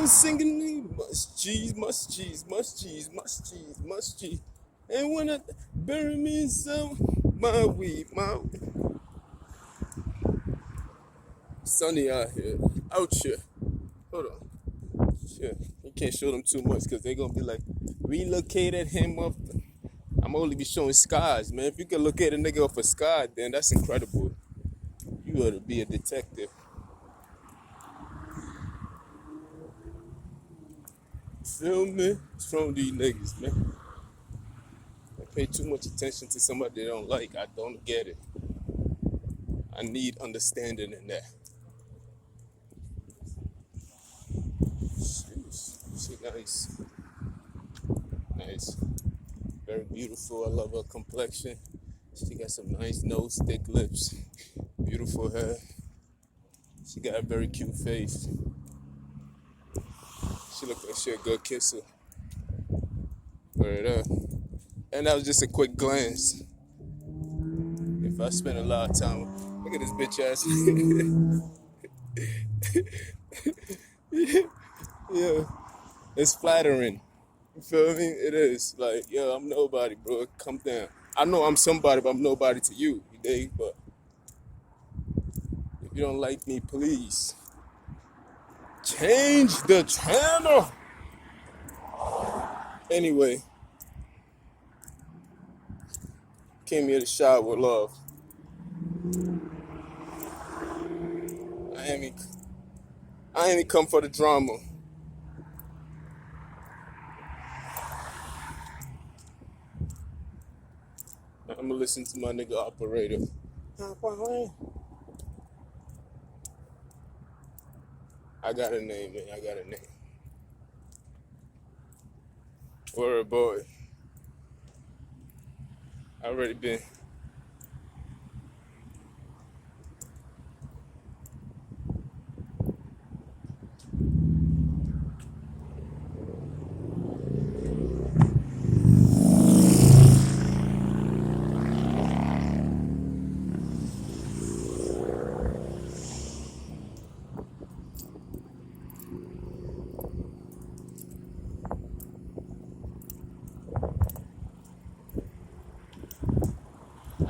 dancing, singing, must cheese, must cheese, must cheese, must cheese, must cheese. And when I bury me in some my weed, my sunny out here, out here. Hold on, shit. You can't show them too much because they're gonna be like, relocated him up. I'm only be showing skies, man. If you can locate a nigga off a sky, then that's incredible. You ought to be a detective. Feel me? What's wrong with these niggas, man? They pay too much attention to somebody they don't like. I don't get it. I need understanding in that. She nice. Nice. Very beautiful. I love her complexion. She got some nice nose, thick lips, beautiful hair. She got a very cute face. She look like she a good kisser. Word up. And that was just a quick glance. If I spend a lot of time, look at this bitch ass. Yeah, it's flattering. You feel me? It is. Like, yo, I'm nobody, bro. Come down. I know I'm somebody, but I'm nobody to you. You dig? But if you don't like me, please change the channel. Anyway, came here to shower with love. I ain't come for the drama. I'm gonna listen to my nigga operator. I got a name, man. I got a name. Word boy. I already been.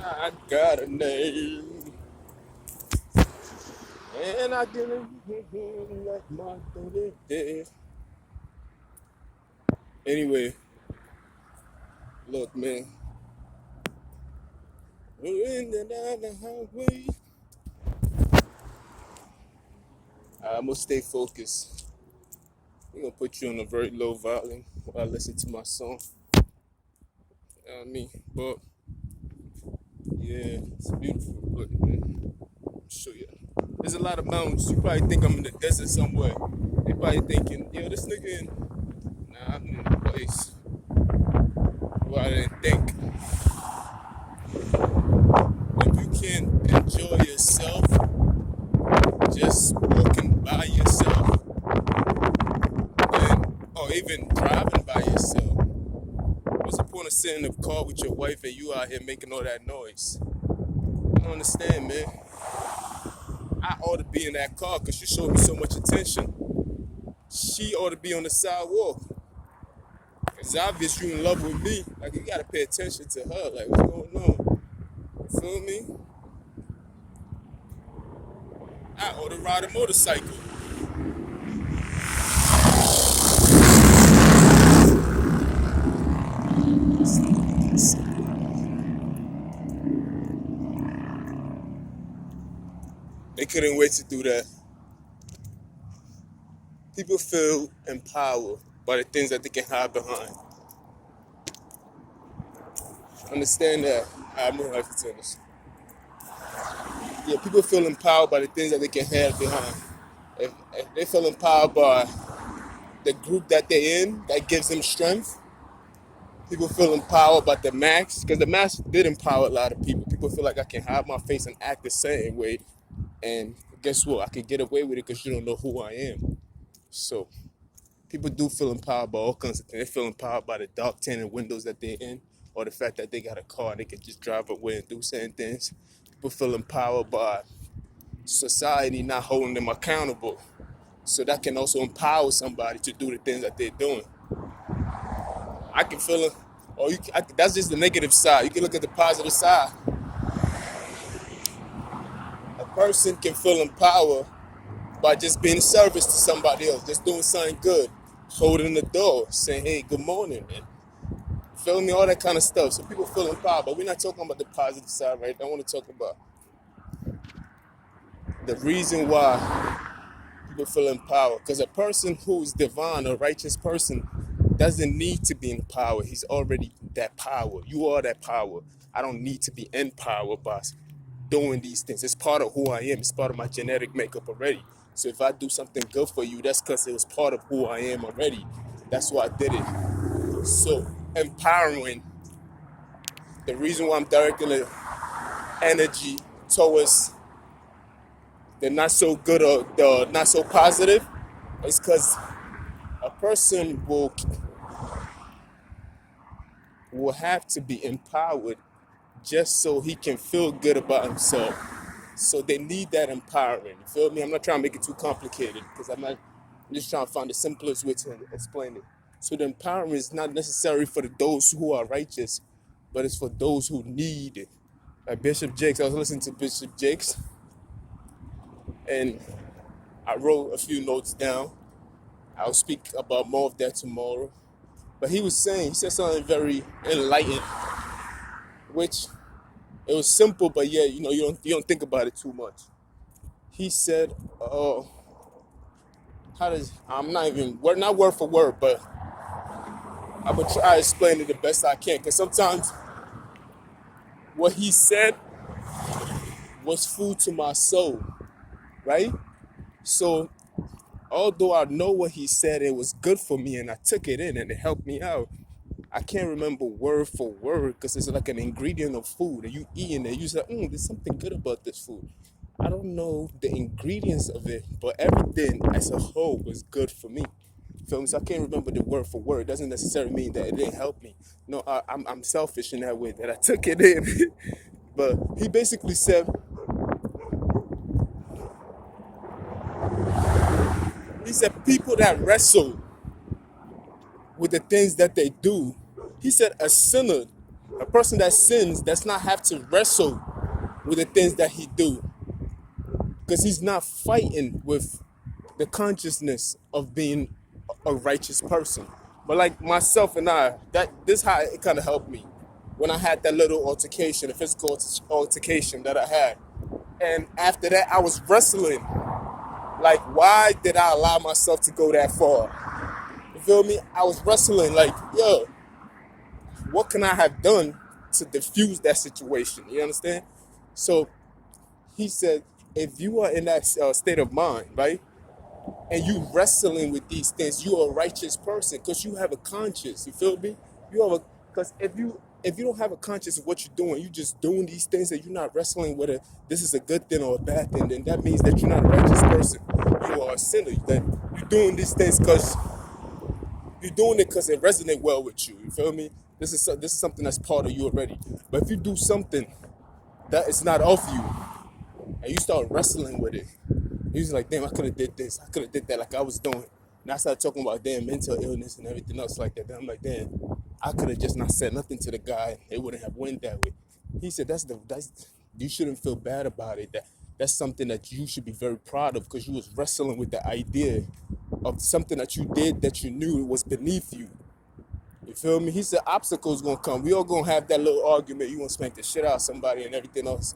I got a name. And I get it like my daddy. Anyway, look, man. We're in the highway. I'm gonna stay focused. I'm gonna put you on a very low volume while I listen to my song. You know what I mean? But yeah, it's a beautiful place, man. I'll show you. There's a lot of mountains. You probably think I'm in the desert somewhere. They probably thinking, yo, this nigga in. Nah, I'm in a place where I didn't think. If you can enjoy yourself, just walking by yourself, or even driving by yourself. What's the point of sitting in the car with your wife and you out here making all that noise? I don't understand, man. I ought to be in that car because you showed me so much attention. She ought to be on the sidewalk. It's obvious you in love with me. Like, you gotta pay attention to her. Like, what's going on? You feel me? I ought to ride a motorcycle. They couldn't wait to do that. People feel empowered by the things that they can hide behind. Understand that. I have no life to tennis. Yeah, people feel empowered by the things that they can hide behind. If they feel empowered by the group that they're in, that gives them strength. People feel empowered by the mask, because the mask did empower a lot of people. People feel like I can hide my face and act the same way, and guess what? I can get away with it because you don't know who I am. So people do feel empowered by all kinds of things. They feel empowered by the dark tinted windows that they're in, or the fact that they got a car and they can just drive away and do certain things. People feel empowered by society not holding them accountable. So that can also empower somebody to do the things that they're doing. I can feel it, or that's just the negative side. You can look at the positive side. A person can feel empowered by just being of service to somebody else, just doing something good, holding the door, saying, hey, good morning, man. Feel me? All that kind of stuff. So people feel empowered, but we're not talking about the positive side, right? I want to talk about the reason why people feel empowered. Because a person who's divine, a righteous person, doesn't need to be empowered. He's already that power. You are that power. I don't need to be empowered by doing these things. It's part of who I am. It's part of my genetic makeup already. So if I do something good for you, that's because it was part of who I am already. That's why I did it. So empowering, the reason why I'm directing the energy towards the not so good or the not so positive is because a person will have to be empowered just so he can feel good about himself. So they need that empowering. You feel me? I'm not trying to make it too complicated because I'm just trying to find the simplest way to explain it. So the empowerment is not necessary for those who are righteous, but it's for those who need it. Like Bishop Jakes, I was listening to Bishop Jakes, and I wrote a few notes down. I'll speak about more of that tomorrow. But he said something very enlightening, which it was simple, but yeah, you don't think about it too much. He said, not word for word, but I'm gonna try to explain it the best I can, because sometimes what he said was food to my soul, right? So although I know what he said, it was good for me and I took it in and it helped me out. I can't remember word for word because it's like an ingredient of food and you eating it. You say, there's something good about this food. I don't know the ingredients of it, but everything as a whole was good for me. Feel me? So I can't remember the word for word. It doesn't necessarily mean that it didn't help me. No, I'm selfish in that way that I took it in. But he basically said, people that wrestle with the things that they do, he said a sinner, a person that sins does not have to wrestle with the things that he do, because he's not fighting with the consciousness of being a righteous person. But like myself and this how it kind of helped me when I had that little altercation, a physical altercation that I had. And after that, I was wrestling. Like, why did I allow myself to go that far? You feel me? I was wrestling like, yo, what can I have done to diffuse that situation? You understand? So he said, if you are in that state of mind, right, and you wrestling with these things, you are a righteous person because you have a conscience. You feel me? Because if you don't have a conscience of what you're doing, you're just doing these things and you're not wrestling with it. This is a good thing or a bad thing. Then that means that you're not a righteous person. You are a sinner. That you're doing these things because you're doing it because it resonates well with you. You feel me? This is something that's part of you already. But if you do something that is not of you, and you start wrestling with it, you're like, damn, I could have did this, I could have did that, like I was doing. And I started talking about damn mental illness and everything else like that. Then I'm like, damn, I could have just not said nothing to the guy. It wouldn't have went that way. He said, you shouldn't feel bad about it. That's something that you should be very proud of because you was wrestling with the idea of something that you did that you knew was beneath you. You feel me? He said obstacles gonna come. We all gonna have that little argument. You gonna smack the shit out of somebody and everything else.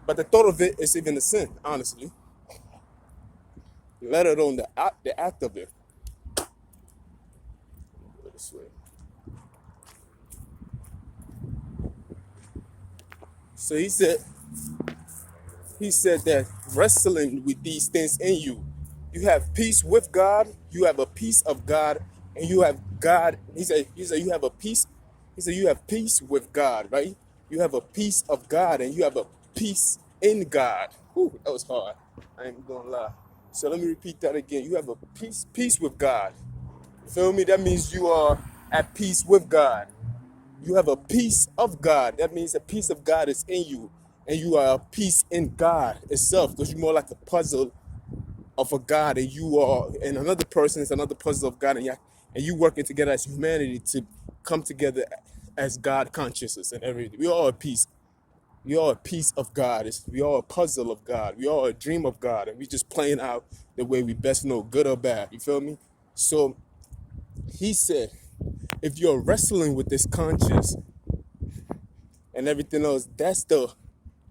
But the thought of it is even a sin, honestly. Let alone the act of it. Go this way. So he said that wrestling with these things in you, you have peace with God, you have a peace of God, and you have God. He said you have a peace. He said you have peace with God, right? You have a peace of God, and you have a peace in God. Whew, that was hard. I ain't gonna lie. So let me repeat that again. You have a peace with God. You feel me? That means you are at peace with God. You have a peace of God. That means the peace of God is in you. And you are a peace in God itself. Because you're more like a puzzle of a God, and you are, and another person is another puzzle of God, and you working together as humanity to come together as God consciousness and everything. We all a piece. We are a piece of God. We are a puzzle of God. We are a dream of God, and we just playing out the way we best know, good or bad. You feel me? So he said, if you're wrestling with this conscious and everything else, that's the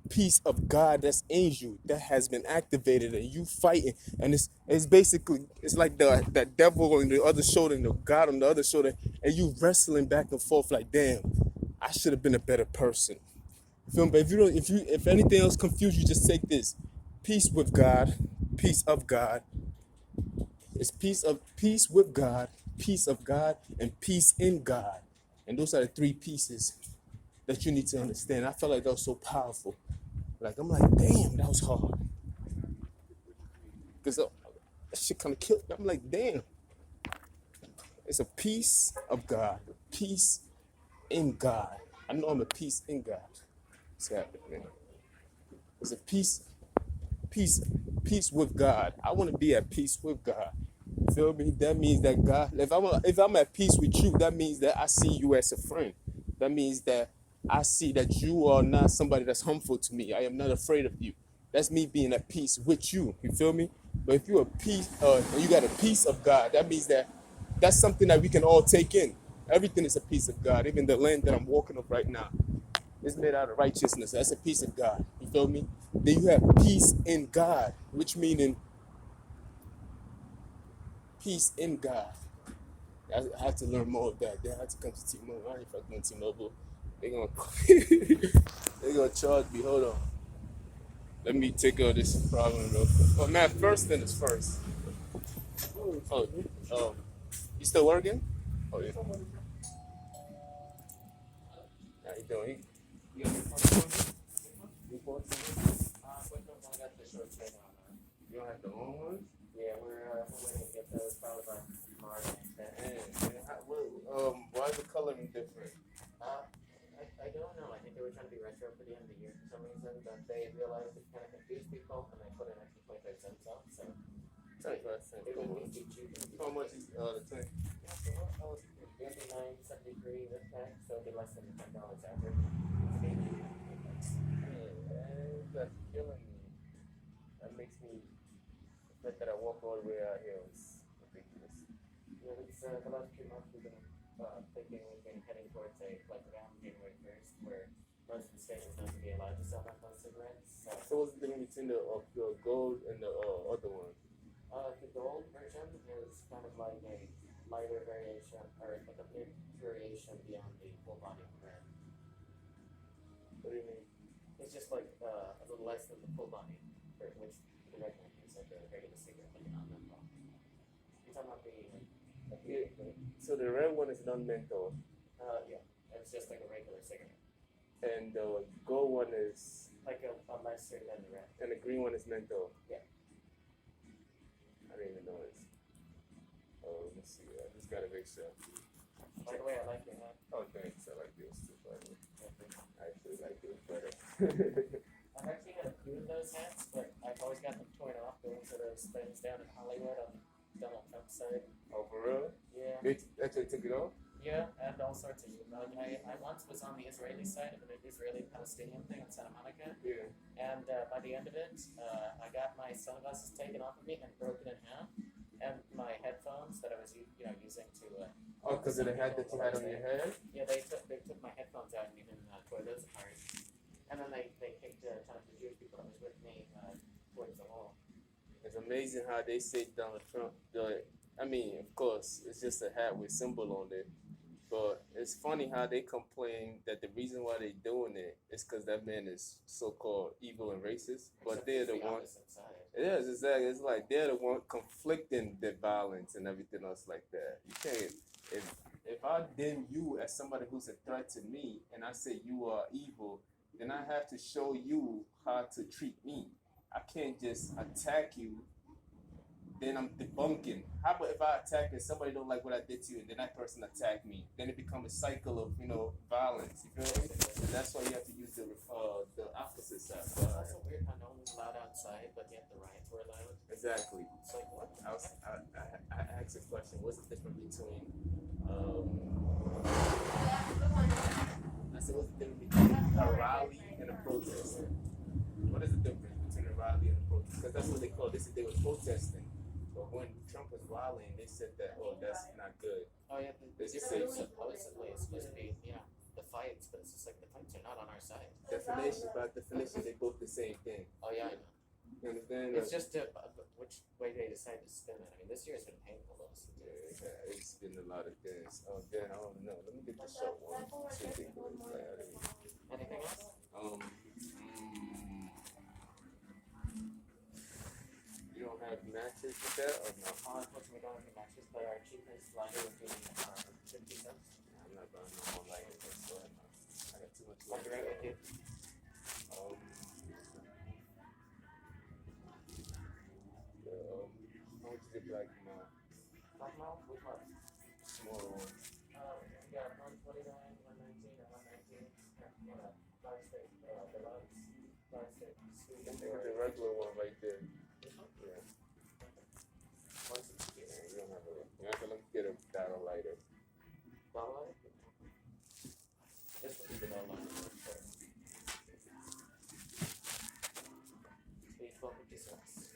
piece of God that's in you that has been activated, and you fighting. And it's basically, it's like that devil on the other shoulder and the God on the other shoulder, and you wrestling back and forth like, damn, I should have been a better person. You feel me? But if anything else confused you, just take this: peace with God, peace of God. It's peace with God, peace of God, and peace in God. And those are the three pieces that you need to understand. I felt like that was so powerful. Like, I'm like, damn, that was hard. Because that shit kind of killed me. I'm like, damn. It's a peace of God, peace in God. I know I'm a peace in God. What's happening, man? It's a peace, peace with God. I want to be at peace with God. Feel me? That means that God, if I'm at peace with you, that means that I see you as a friend. That means that I see that you are not somebody that's harmful to me. I am not afraid of you. That's me being at peace with you. You feel me? But if you're a peace, you got a peace of God, that means that that's something that we can all take in. Everything is a piece of God. Even the land that I'm walking on right now is made out of righteousness. That's a piece of God. You feel me? Then you have peace in God, which meaning peace in God. I have to learn more of that. Then I have to come to T-Mobile. I ain't fucking with T-Mobile. They gonna they gonna charge me. Hold on. Let me take care of this problem real quick. Oh man, first thing is first. Oh, oh, you still working? Oh yeah. How you doing? You got your phone on you? You bought something? But no, I got the short trade on. You don't have the long ones? Yeah, we're waiting to get those probably by tomorrow. Why is the coloring different? I don't know. I think they were trying to be retro for the end of the year for some reason, but they realized it kind of confused people, and they put an extra 25 cents off. So 25 cents. It would be cheaper. How much is the tank? Yeah, so what? It'd be $9.73 this pack, so it'd be less than $10 average. Man, that's killing me. That makes me. The fact that I walk all the way out here is ridiculous. Yeah, it's the last 2 months we've been thinking we've been heading towards like around January 1st, where most of the states are going to be allowed to sell menthol cigarettes. So what's the difference between the gold and the other one? The gold version is kind of like a lighter variation, or like a mid variation beyond the full body brand. What do you mean? It's just like a little less than the full body, which the red one is like a regular cigarette, but not menthol. You're talking about so the red one is non-menthol. Yeah, it's just like a regular cigarette. And the gold one is like a lesser than the red. And the green one is menthol. Yeah. I didn't even know this. Oh, let me see. I just gotta make sure. By the way, I like your hat. Oh, thanks. I like yours too, by the way. I actually like yours better. I've actually had a few of those hats, but I've always got them torn off going to those things down in Hollywood on Donald Trump's side. Oh, for real? Yeah. They actually took it off? Yeah, and all sorts of I once was on the Israeli side of an Israeli-Palestinian thing in Santa Monica. Yeah. And by the end of it, I got my sunglasses taken off of me and broken in half. And my headphones that I was using to oh, because of the hat that you had on your head? Yeah, they took my headphones out and even tore those apart. And then they kicked a ton of the Jewish people that was with me towards the wall. It's amazing how they say Donald Trump. I mean, of course, it's just a hat with symbol on it. But it's funny how they complain that the reason why they're doing it is because that man is so-called evil and racist. But they're the ones. It is, exactly. It's like they're the one conflicting the violence and everything else like that. You can't. If I dim you as somebody who's a threat to me, and I say you are evil, then I have to show you how to treat me. I can't just attack you then I'm debunking. How about if I attack and somebody don't like what I did to you, and then that person attack me? Then it becomes a cycle of violence. You feel me? And that's why you have to use the opposite side. It's also weird how no one's allowed outside, but yet the riots were allowed. Exactly. It's like what? I asked a question. What's the difference between I said, what's the difference between a rally and a protest? What is the difference between a rally and a protest? Because that's what they call this. They were protesting, but when Trump was rallying, they said that that's not good. Oh yeah, They the just difference say supposedly is supposed to be the fights, but it's just like the fights are not on our side. definition, by definition, they both the same thing. Oh yeah, I know. You understand? It's just which way they decide to spin it. I mean, this year has been painful, honestly. Yeah, it's been a lot of things. Oh, Dan, I don't know. Let me get the short one. See if they go like, Anything else? You don't have matches with that or no? Unfortunately, we don't have any matches, but our cheapest lighter would be 50 cents. I'm not buying no more lighters. So I got too much I'll be right with you. How much is it like now? Black Mouth? Which one? Small one. We got 129, 119, and 119. Yeah, large steak, deluxe, large steak, sweet. I think it's the regular one right there. This one? Yeah. 160. Yeah, you don't have a. You have to get a dollar lighter. Dollar? This would be the dollar. Speed 1256.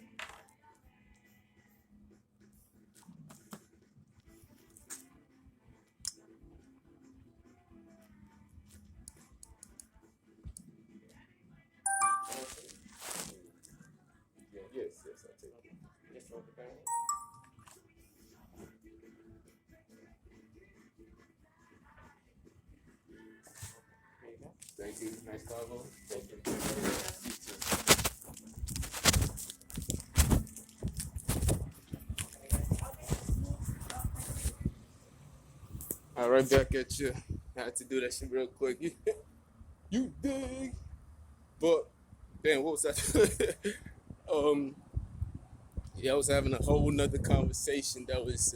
Yeah, yes, I'll take it. Just roll the barrel. There you go. Thank you. Nice cargo. Thank you. You too. All right, back at you. I had to do that shit real quick. You dig? But damn, what was that? Yeah, I was having a whole nother conversation. That was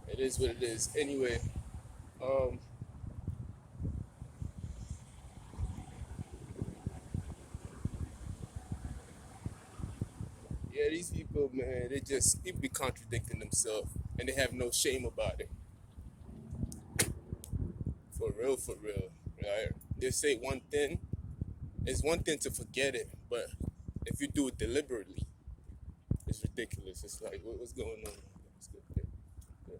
it is what it is. Anyway, um, yeah, these people, man, people be contradicting themselves, and they have no shame about it. For real, for real. Right? They say one thing. It's one thing to forget it, but if you do it deliberately, it's ridiculous. It's like, what's going on? It's good. Yeah.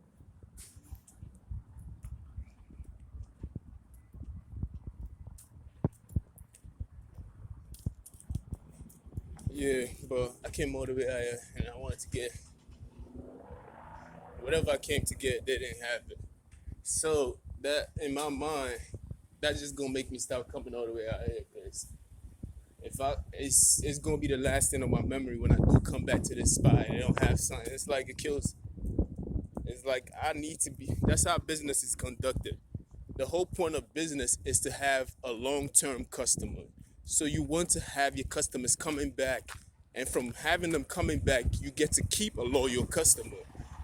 Yeah, but I came all the way out here, and I wanted to get whatever I came to get. They didn't have it, so that in my mind, that's just gonna make me stop coming all the way out here. Cause it's gonna be the last thing on my memory when I do come back to this spot and they don't have something. It's like it kills. It's like I need to be. That's how business is conducted. The whole point of business is to have a long-term customer. So you want to have your customers coming back, and from having them coming back, you get to keep a loyal customer.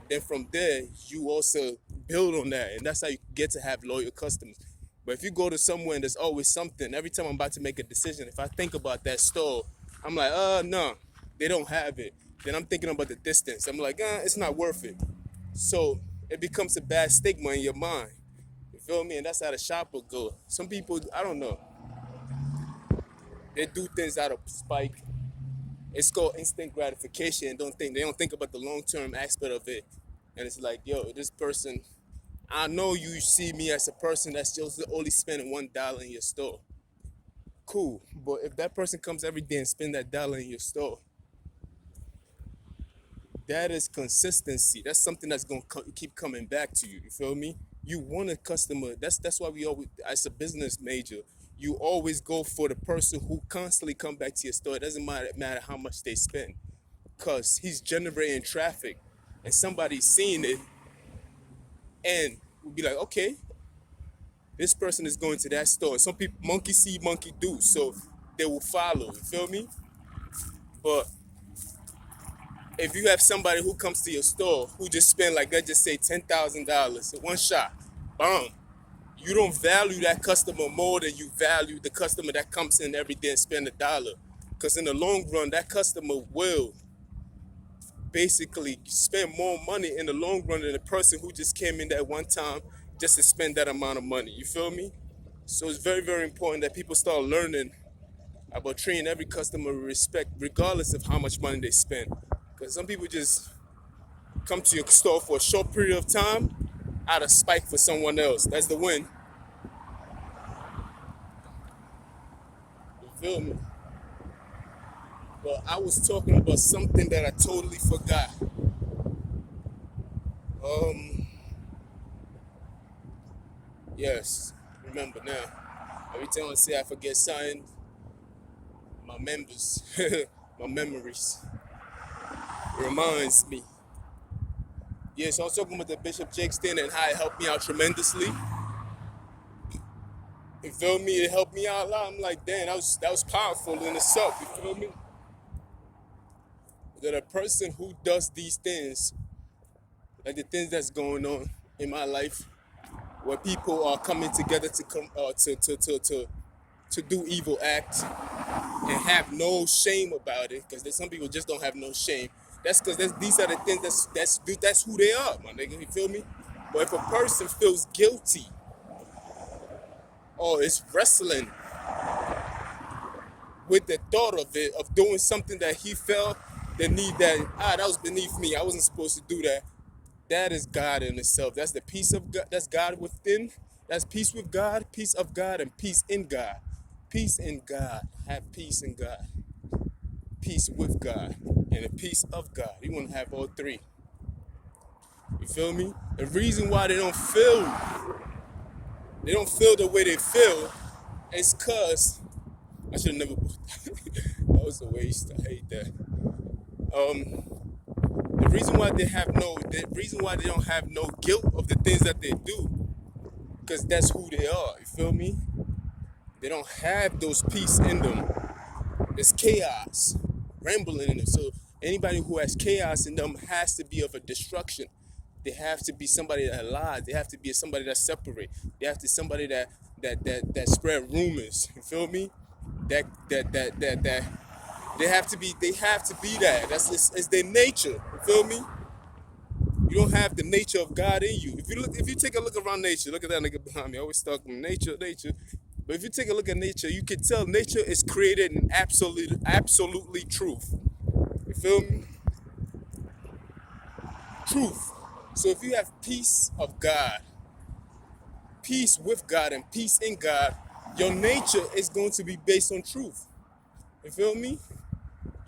Then from there, you also build on that, and that's how you get to have loyal customers. But if you go to somewhere and there's always something, every time I'm about to make a decision, if I think about that store, I'm like, no, they don't have it. Then I'm thinking about the distance. I'm like, it's not worth it. So it becomes a bad stigma in your mind. You feel me? And that's how the shopper go. Some people, I don't know, they do things out of spite. It's called instant gratification. They don't think about the long-term aspect of it. And it's like, yo, this person, I know you see me as a person that's just only spending $1 in your store. Cool. But if that person comes every day and spend that dollar in your store, that is consistency. That's something that's gonna keep coming back to you. You feel me? You want a customer. That's why we always, as a business major, you always go for the person who constantly come back to your store. It doesn't matter how much they spend, cause he's generating traffic, and somebody's seeing it, and we'll be like, okay, this person is going to that store. Some people, monkey see, monkey do, so they will follow. You feel me? But if you have somebody who comes to your store who just spend like, let's just say $10,000 one shot, boom, you don't value that customer more than you value the customer that comes in every day and spend $1. Because in the long run, that customer will basically spend more money in the long run than the person who just came in that one time just to spend that amount of money. You feel me? So it's very, very important that people start learning about treating every customer with respect, regardless of how much money they spend. Because some people just come to your store for a short period of time out of spite for someone else. That's the win. You feel me? But I was talking about something that I totally forgot. Um, yes, remember now. Every time I say I forget something, my members, my memories, reminds me. Yeah, so I was talking about the Bishop Jake Stand and how it helped me out tremendously. You feel me? It helped me out a lot. I'm like, damn, that was powerful in itself. You feel me? That a person who does these things, like the things that's going on in my life, where people are coming together to come to do evil acts and have no shame about it, because some people just don't have no shame. That's because these are the things that's who they are, my nigga. You feel me? But if a person feels guilty or is wrestling with the thought of it, of doing something that he felt the need that was beneath me, I wasn't supposed to do that. That is God in itself. That's the peace of God. That's God within. That's peace with God, peace of God, and peace in God. Peace in God. Have peace in God. Peace with God. And the peace of God. You want to have all three. You feel me? The reason why they don't feel the way they feel is because I should have never that was a waste. I hate that. The reason why they don't have no guilt of the things that they do, because that's who they are. You feel me? They don't have those peace in them. There's chaos rambling in them. So anybody who has chaos in them has to be of a destruction. They have to be somebody that lies. They have to be somebody that separate. They have to be somebody that spread rumors. You feel me? That they have to be that. It's their nature. You feel me? You don't have the nature of God in you. If you take a look around nature, look at that nigga behind me. I always talk nature. But if you take a look at nature, you can tell nature is created in absolutely truth. You feel me? Truth. So if you have peace of God, peace with God, and peace in God, your nature is going to be based on truth. You feel me?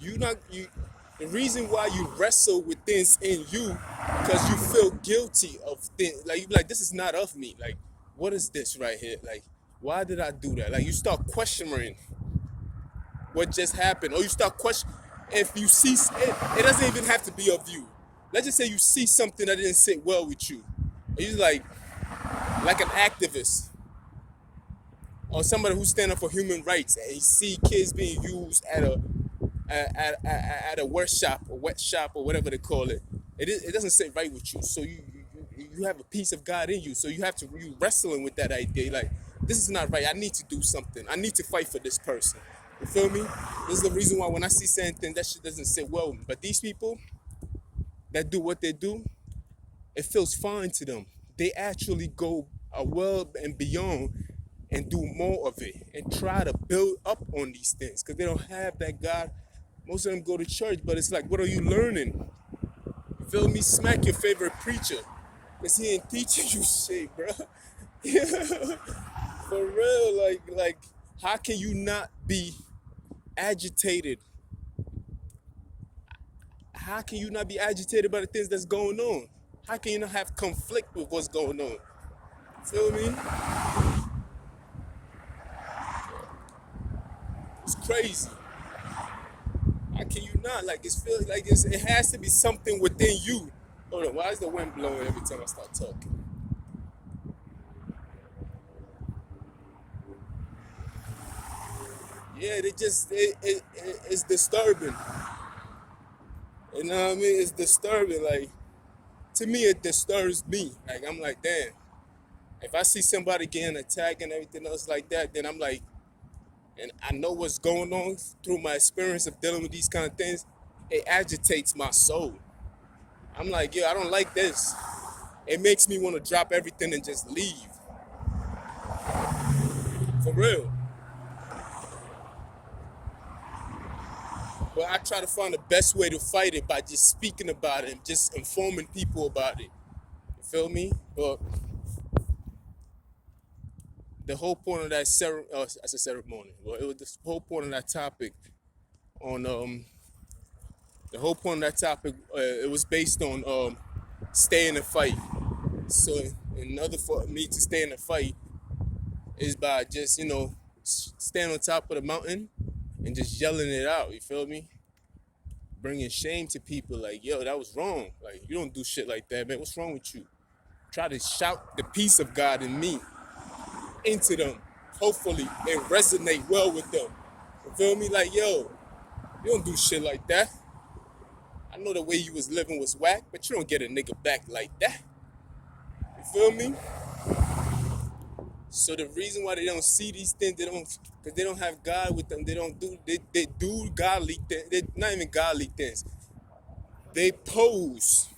The reason why you wrestle with things in you, because you feel guilty of things. Like you be like, this is not of me. Like, what is this right here? Like, why did I do that? Like, you start questioning what just happened, or you start questioning. If you see it doesn't even have to be of you. Let's just say you see something that didn't sit well with you. And you're like an activist or somebody who's standing up for human rights, and you see kids being used at a workshop or wet shop or whatever they call it. It doesn't sit right with you. So you have a piece of God in you. So you wrestling with that idea. Like, this is not right. I need to do something. I need to fight for this person. You feel me? This is the reason why when I see certain things, that shit doesn't sit well with me. But these people that do what they do, it feels fine to them. They actually go above and beyond and do more of it and try to build up on these things because they don't have that God. Most of them go to church, but it's like, what are you learning? You feel me? Smack your favorite preacher because he ain't teaching you shit, bro. Yeah, for real. Like, how can you not be agitated? How can you not be agitated by the things that's going on? How can you not have conflict with what's going on? Feel me? It's crazy. How can you not? Like, it has to be something within you. Hold on, why is the wind blowing every time I start talking? Yeah, it's disturbing. You know what I mean? It's disturbing. Like, to me, it disturbs me. Like, I'm like, damn. If I see somebody getting attacked and everything else like that, then I'm like, and I know what's going on through my experience of dealing with these kind of things, it agitates my soul. I'm like, yo, I don't like this. It makes me want to drop everything and just leave. For real. But I try to find the best way to fight it by just speaking about it and just informing people about it. You feel me? But the whole point of that as a ceremony, well, it was the whole point of that topic on the whole point of that topic. It was based on stay in the fight. So in order for me to stay in the fight is by just stand on top of the mountain and just yelling it out. You feel me? Bringing shame to people like, yo, that was wrong. Like, you don't do shit like that, man. What's wrong with you? Try to shout the peace of God in me into them. Hopefully, it resonate well with them. You feel me? Like, yo, you don't do shit like that. I know the way you was living was whack, but you don't get a nigga back like that. You feel me? So the reason why they don't see these things, because they don't have God with them. They do godly things. They not even godly things. They pose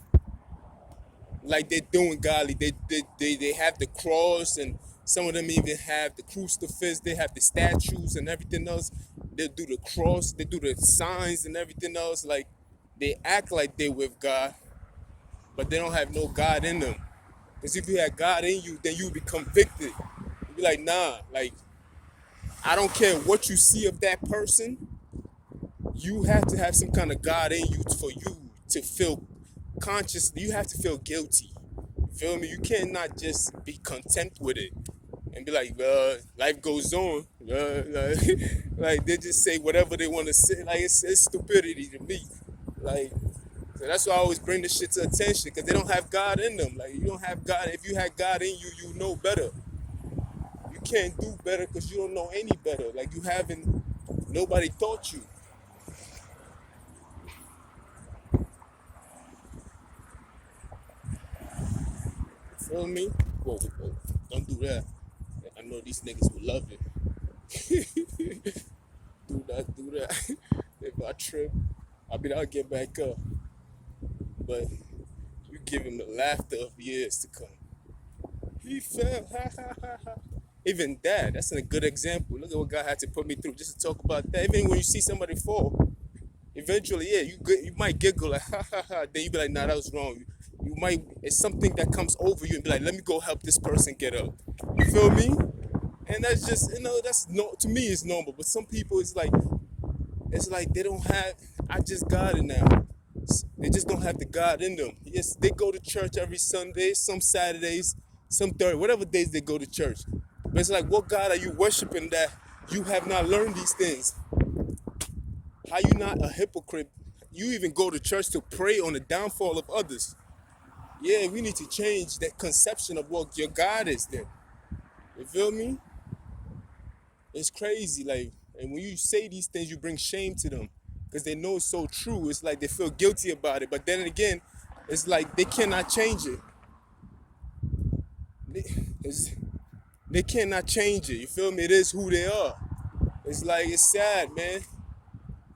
like they're doing godly. They have the cross, and some of them even have the crucifix. They have the statues and everything else. They do the cross. They do the signs and everything else. Like, they act like they're with God, but they don't have no God in them. Because if you had God in you, then you would be convicted. You'd be like, nah, like, I don't care what you see of that person. You have to have some kind of God in you for you to feel conscious. You have to feel guilty. You feel me? You cannot just be content with it and be like, life goes on. Like, they just say whatever they want to say. Like, it's stupidity to me. Like, so that's why I always bring this shit to attention, because they don't have God in them. Like, you don't have God. If you had God in you, you know better. You can't do better because you don't know any better. Like, nobody taught you. You feel me? Whoa, don't do that. I know these niggas would love it. do that. If I trip, I'll get back up. But you give him the laughter of years to come. He fell, ha ha ha ha. Even that's a good example. Look at what God had to put me through just to talk about that. Even when you see somebody fall, eventually, yeah, you might giggle like, ha ha ha. Then you be like, nah, that was wrong. It's something that comes over you and be like, let me go help this person get up. You feel me? And that's just, to me, it's normal. But some people, it's like they don't have, I just got it now. They just don't have the God in them. Yes, they go to church every Sunday, some Saturdays, some Thursday, whatever days they go to church. But it's like, what God are you worshiping that you have not learned these things? How you not a hypocrite? You even go to church to pray on the downfall of others. Yeah, we need to change that conception of what your God is then. You feel me? It's crazy, like, and when you say these things, you bring shame to them because they know it's so true. It's like they feel guilty about it. But then again, it's like they cannot change it. They cannot change it. You feel me? It is who they are. It's like, it's sad, man.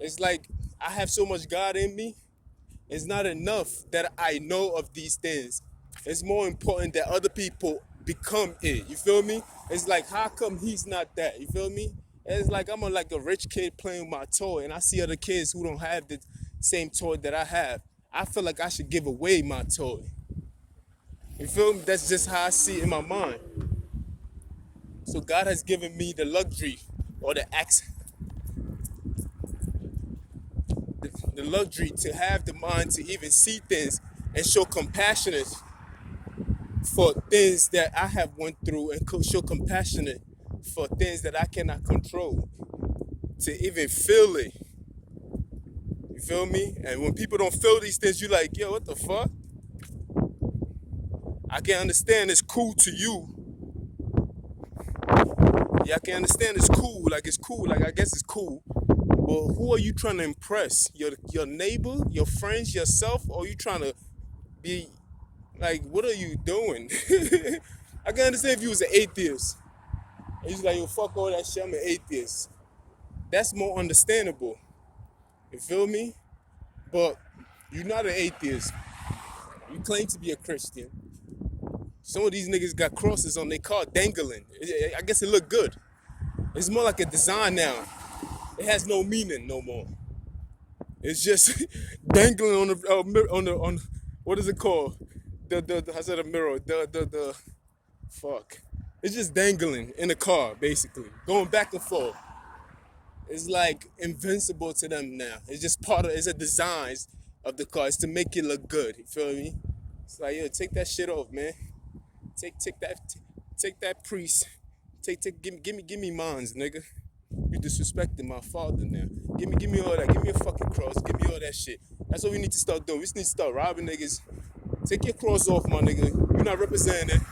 It's like I have so much God in me. It's not enough that I know of these things. It's more important that other people become it. You feel me? It's like, how come he's not that? You feel me? It's like I'm like a rich kid playing with my toy, and I see other kids who don't have the same toy that I have. I feel like I should give away my toy. You feel me? That's just how I see it in my mind. So God has given me the luxury or the access, the luxury to have the mind to even see things and show compassionate for things that I have went through, and show compassionate for things that I cannot control, to even feel it. You feel me? And when people don't feel these things, you like, yo, what the fuck? I can understand it's cool to you. Yeah, I can understand it's cool. Like, it's cool. Like, I guess it's cool. But who are you trying to impress? Your neighbor, your friends, yourself, or are you trying to be like, what are you doing? I can understand if you was an atheist. And he's like, yo, fuck all that shit, I'm an atheist. That's more understandable. You feel me? But you're not an atheist. You claim to be a Christian. Some of these niggas got crosses on their car dangling. I guess it look good. It's more like a design now. It has no meaning no more. It's just dangling on the on what is it called? The I said a mirror. The fuck. It's just dangling in the car basically, going back and forth. It's like invincible to them now. It's just it's a design of the car. It's to make it look good. You feel me? It's like, yo, take that shit off, man. Take that priest. Give me mines, nigga. You disrespecting my father now. Give me all that. Give me a fucking cross. Give me all that shit. That's what we need to start doing. We just need to start robbing niggas. Take your cross off, my nigga. You're not representing it.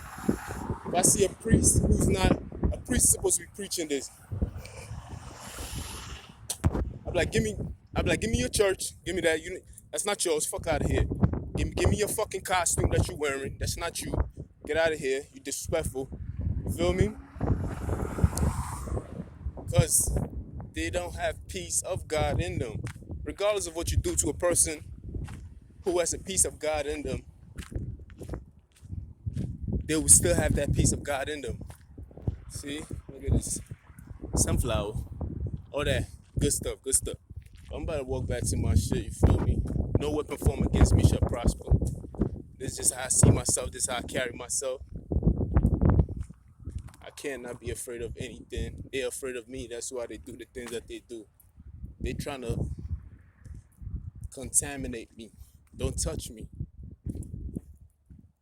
If I see a priest who's not a priest is supposed to be preaching this, give me your church. Give me that. That's not yours. Fuck out of here. Give me your fucking costume that you're wearing. That's not you. Get out of here. You disrespectful. You feel me? Because they don't have peace of God in them. Regardless of what you do to a person who has a peace of God in them, they will still have that peace of God in them. See? Look at this. Sunflower. All that. Good stuff, good stuff. I'm about to walk back to my shit, you feel me? No weapon formed against me shall prosper. This is just how I see myself. This is how I carry myself. I cannot be afraid of anything. They're afraid of me. That's why they do the things that they do. They trying to contaminate me. Don't touch me.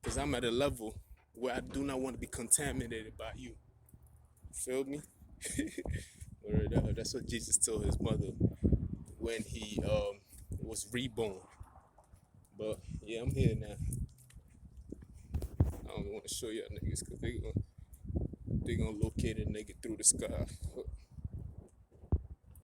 Because I'm at a level where I do not want to be contaminated by you. Feel me? That's what Jesus told his mother when he was reborn. But yeah, I'm here now. I don't want to show y'all niggas because they gonna locate a nigga through the sky.